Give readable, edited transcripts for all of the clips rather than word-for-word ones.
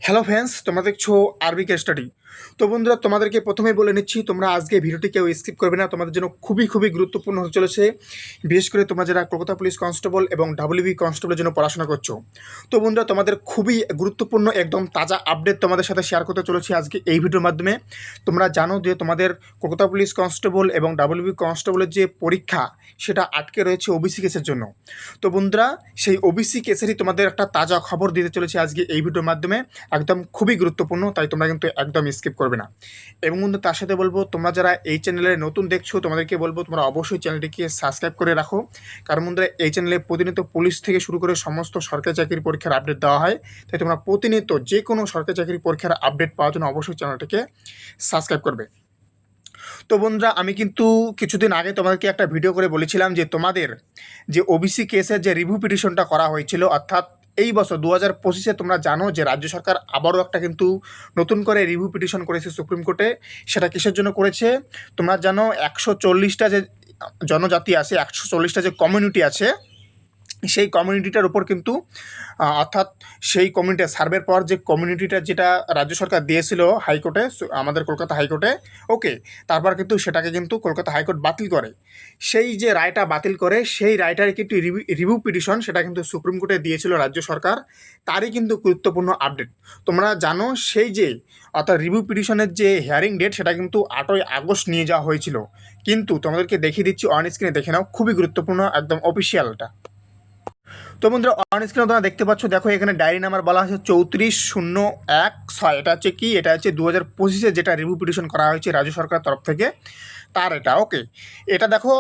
Hello friends, তোমরা দেখছো আরবি কে স্টাডি। তো বন্ধুরা, তোমাদেরকে প্রথমেই বলে নিচ্ছি, তোমরা আজকে ভিডিওটি কেউ স্কিপ করবে না। তোমাদের জন্য খুবই গুরুত্বপূর্ণ হতে চলেছে, বিশেষ করে তোমরা যারা কলকাতা পুলিশ কনস্টেবল এবং ডাব্লিউবি কনস্টেবলের জন্য পড়াশোনা করছো। তো বন্ধুরা, তোমাদের খুবই গুরুত্বপূর্ণ একদম তাজা আপডেট তোমাদের সাথে শেয়ার করতে চলেছি আজকে এই ভিডিওর মাধ্যমে। তোমরা জানো যে তোমাদের কলকাতা পুলিশ কনস্টেবল এবং ডাব্লিউবি কনস্টেবলের যে পরীক্ষা সেটা আটকে রয়েছে ওবিসি কেসের জন্য। তো বন্ধুরা, সেই ওবিসি কেসেরই তোমাদের একটা তাজা খবর দিতে চলেছে আজকে এই ভিডিওর মাধ্যমে, একদম খুবই গুরুত্বপূর্ণ, তাই তোমরা কিন্তু একদম স্কিপ করবে না। এবং বন্ধু, তার সাথে বলবো, তোমরা যারা এই চ্যানেলে নতুন দেখছো তোমাদেরকে বলবো তোমরা অবশ্যই চ্যানেলটিকে সাবস্ক্রাইব করে রাখো। কারণ বন্ধুরা, এই চ্যানেলে প্রতিনিয়ত পুলিশ থেকে শুরু করে সমস্ত সরকারি চাকরির পরীক্ষার আপডেট দেওয়া হয়। তাই তোমরা প্রতিনিয়ত যে কোনো সরকারি চাকরির পরীক্ষার আপডেট পাওয়ার জন্য অবশ্যই চ্যানেলটিকে সাবস্ক্রাইব করবে। তো বন্ধুরা, আমি কিন্তু কিছুদিন আগে তোমাদেরকে একটা ভিডিও করে বলেছিলাম যে তোমাদের যে ওবিসি কেসের যে রিভিউ পিটিশনটা করা হয়েছিল, অর্থাৎ এই বছর 2025-এ তোমরা জানো যে রাজ্য সরকার আবারও একটা কিন্তু নতুন করে রিভিউ পিটিশন করেছে সুপ্রিম কোর্টে। সেটা কিসের জন্য করেছে তোমরা জানো? 140টা যে জনজাতি আছে, 140টা যে কমিউনিটি আছে, সেই কমিউনিটিটার উপর কিন্তু অর্থাৎ সেই কমিউনিটি সার্ভের পর যে কমিউনিটিটা যেটা রাজ্য সরকার দিয়েছিল হাইকোর্টে, আমাদের কলকাতা হাইকোর্টে, ওকে, তারপর কিন্তু সেটাকে কিন্তু কলকাতা হাইকোর্ট বাতিল করে। সেই যে রায়টা বাতিল করে, সেই রায়টার কিন্তু রিভিউ পিটিশন সেটা কিন্তু সুপ্রিম কোর্টে দিয়েছিল রাজ্য সরকার। তারই কিন্তু গুরুত্বপূর্ণ আপডেট তোমরা জানো। সেই যে অর্থাৎ রিভিউ পিটিশনের যে হিয়ারিং ডেট সেটা কিন্তু 8ই আগস্ট নিয়ে যাওয়া হয়েছিল। কিন্তু তোমাদেরকে দেখিয়ে দিচ্ছি, অন স্ক্রিনে দেখে নাও, খুবই গুরুত্বপূর্ণ, একদম অফিসিয়ালটা। তো বন্ধুরা, অন স্ক্রিনে তোমরা দেখতে পাচ্ছ, দেখো এখানে ডায়েরি নাম্বার বলা হচ্ছে 34-016। এটা হচ্ছে কি? এটা হচ্ছে 2025-এ যেটা রিভিউ পিটিশন করা হয়েছে রাজ্য সরকারের তরফ থেকে, তার এটা। ওকে, এটা দেখো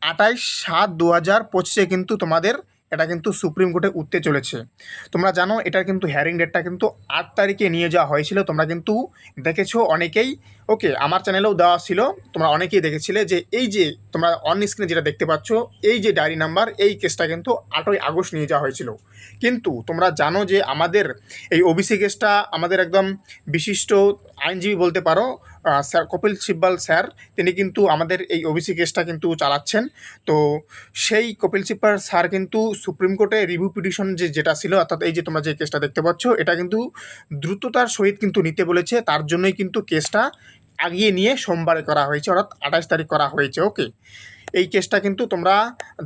28/7/2025-এ কিন্তু তোমাদের এটা কিন্তু সুপ্রিম কোর্টে উঠতে চলেছে। তোমরা জানো এটার কিন্তু হিয়ারিং ডেটটা কিন্তু 8 তারিখে নিয়ে যাওয়া হয়েছিল। তোমরা কিন্তু দেখেছো অনেকেই, ওকে, আমার চ্যানেলেও দেওয়া ছিল, তোমরা অনেকেই দেখেছিলে যে এই যে তোমরা অন স্ক্রিনে যেটা দেখতে পাচ্ছ, এই যে ডায়েরি নাম্বার, এই কেসটা কিন্তু 8ই আগস্ট নিয়ে যাওয়া হয়েছিল। কিন্তু তোমরা জানো যে আমাদের এই ওবিসি কেসটা আমাদের একদম বিশিষ্ট আইনজীবী বলতে পারো, স্যার কপিল সিব্বল স্যার, তিনি কিন্তু আমাদের এই ওবিসি কেসটা কিন্তু চালাচ্ছেন। তো সেই কপিল সিব্বল স্যার কিন্তু সুপ্রিম কোর্টে রিভিউ পিটিশন যেটা ছিল, অর্থাৎ এই যে তোমরা যে কেসটা দেখতে পাচ্ছ, এটা কিন্তু দ্রুততার সহিত কিন্তু নিতে বলেছে। তার জন্যই কিন্তু কেসটা আগিয়ে নিয়ে সোমবারে করা হয়েছে, অর্থাৎ 28 তারিখ করা হয়েছে। ওকে, এই কেসটা কিন্তু তোমরা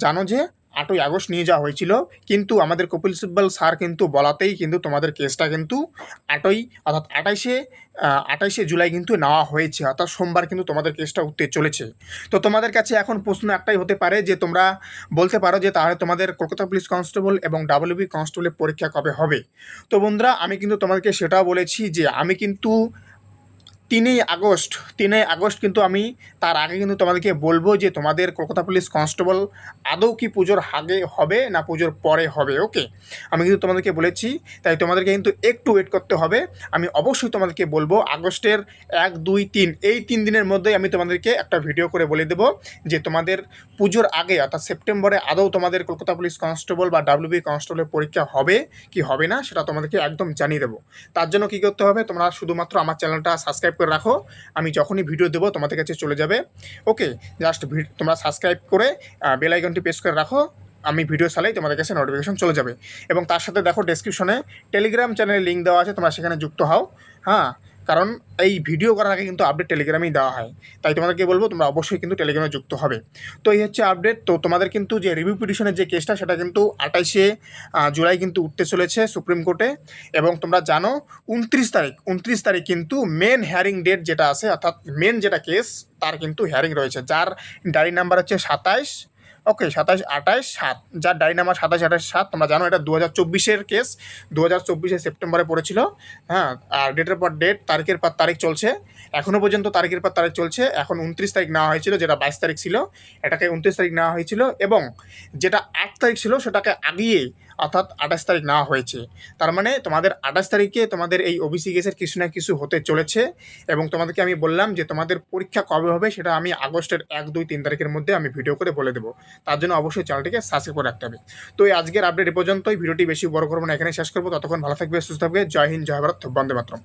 জানো যে 8ই আগস্ট নিয়ে যাওয়া হয়েছিল। কিন্তু আমাদের কপিল সিব্বল স্যার কিন্তু বলাতেই কিন্তু তোমাদের কেসটা কিন্তু 8ই অর্থাৎ 28শে জুলাই কিন্তু নেওয়া হয়েছে, অর্থাৎ সোমবার কিন্তু তোমাদের কেসটা উঠতে চলেছে। তো তোমাদের কাছে এখন প্রশ্ন একটাই হতে পারে যে তোমরা বলতে পারো যে তাহলে তোমাদের কলকাতা পুলিশ কনস্টেবল এবং ডাব্লিউবি কনস্টেবলের পরীক্ষা কবে হবে? তো বন্ধুরা, আমি কিন্তু তোমাদেরকে সেটাও বলেছি যে আমি কিন্তু 3ই আগস্ট কিন্তু আমি তার আগে কিন্তু তোমাদেরকে বলবো যে তোমাদের কলকাতা পুলিশ কনস্টেবল আদৌ কি পুজোর আগে হবে না পুজোর পরে হবে। ওকে, আমি কিন্তু তোমাদেরকে বলেছি, তাই তোমাদেরকে কিন্তু একটু ওয়েট করতে হবে। আমি অবশ্যই তোমাদেরকে বলবো আগস্টের 1, 2, 3 এই 3 দিনের মধ্যেই আমি তোমাদেরকে একটা ভিডিও করে বলে দেবো যে তোমাদের পুজোর আগে অর্থাৎ সেপ্টেম্বরে আদৌ তোমাদের কলকাতা পুলিশ কনস্টেবল বা ডাব্লিউবি কনস্টেবলের পরীক্ষা হবে কি হবে না সেটা তোমাদেরকে একদম জানিয়ে দেবো। তার জন্য কী করতে হবে, তোমরা শুধুমাত্র আমার চ্যানেলটা সাবস্ক্রাইব করে রাখো। আমি যখনই ভিডিও দেবো তোমাদের কাছে চলে যাবে। ওকে, জাস্ট তোমরা সাবস্ক্রাইব করে বেল আইকনটি প্রেস করে রাখো। আমি ভিডিও চালাই তোমাদের কাছে নোটিফিকেশন চলে যাবে। এবং তার সাথে দেখো ডেসক্রিপশনে টেলিগ্রাম চ্যানেলের লিঙ্ক দেওয়া আছে, তোমরা সেখানে যুক্ত হও। হ্যাঁ, কারণ এই ভিডিও করার আগে কিন্তু আপডেট টেলিগ্রামেই দেওয়া হয়, তাই তোমাদেরকে বলবো তোমরা অবশ্যই কিন্তু টেলিগ্রামে যুক্ত হবে। তো এই হচ্ছে আপডেট। তো তোমাদের কিন্তু যে রিভিউ পিটিশনের যে কেসটা সেটা কিন্তু 28শে জুলাই কিন্তু উঠতে চলেছে সুপ্রিম কোর্টে। এবং তোমরা জানো 29 তারিখ কিন্তু মেন হিয়ারিং ডেট যেটা আছে, অর্থাৎ মেন যেটা কেস তার কিন্তু হিয়ারিং রয়েছে, যার ডায়েরি নাম্বার হচ্ছে 27, ওকে, 27, 28, 7, যার ডায়েরি নাম্বার 27, 28, 7। তোমরা জানো এটা 2024-এর কেস, 2024-এ সেপ্টেম্বরে পড়েছিল। হ্যাঁ, আর ডেটের পর ডেট, তারিখের পর তারিখ চলছে, এখনও পর্যন্ত তারিখের পর তারিখ চলছে। এখন 29 তারিখ নেওয়া হয়েছিল, যেটা 22 তারিখ ছিল, এটাকে 29 তারিখ নেওয়া হয়েছিল। এবং যেটা 8 তারিখ ছিল সেটাকে আগিয়ে অর্থাৎ 28 তারিখ নেওয়া হয়েছে। তার মানে তোমাদের 28 তারিখে তোমাদের এই ওবিসি কেসের কিছু না কিছু হতে চলেছে। এবং তোমাদেরকে আমি বললাম যে তোমাদের পরীক্ষা কবে হবে সেটা আমি আগস্টের 1, 2, 3 তারিখের মধ্যে আমি ভিডিও করে বলে দেবো। তার জন্য অবশ্যই চ্যানেলটিকে সাবস্ক্রাইব করে রাখতে হবে। তো এই আজকের আপডেট এ পর্যন্তই। ভিডিওটি বেশি বড় করবো না, এখানে শেষ করবো। ততক্ষণ ভালো থাকবে, সুস্থ থাকবে। জয় হিন্দ, জয় ভারত, বন্দে মাতরম।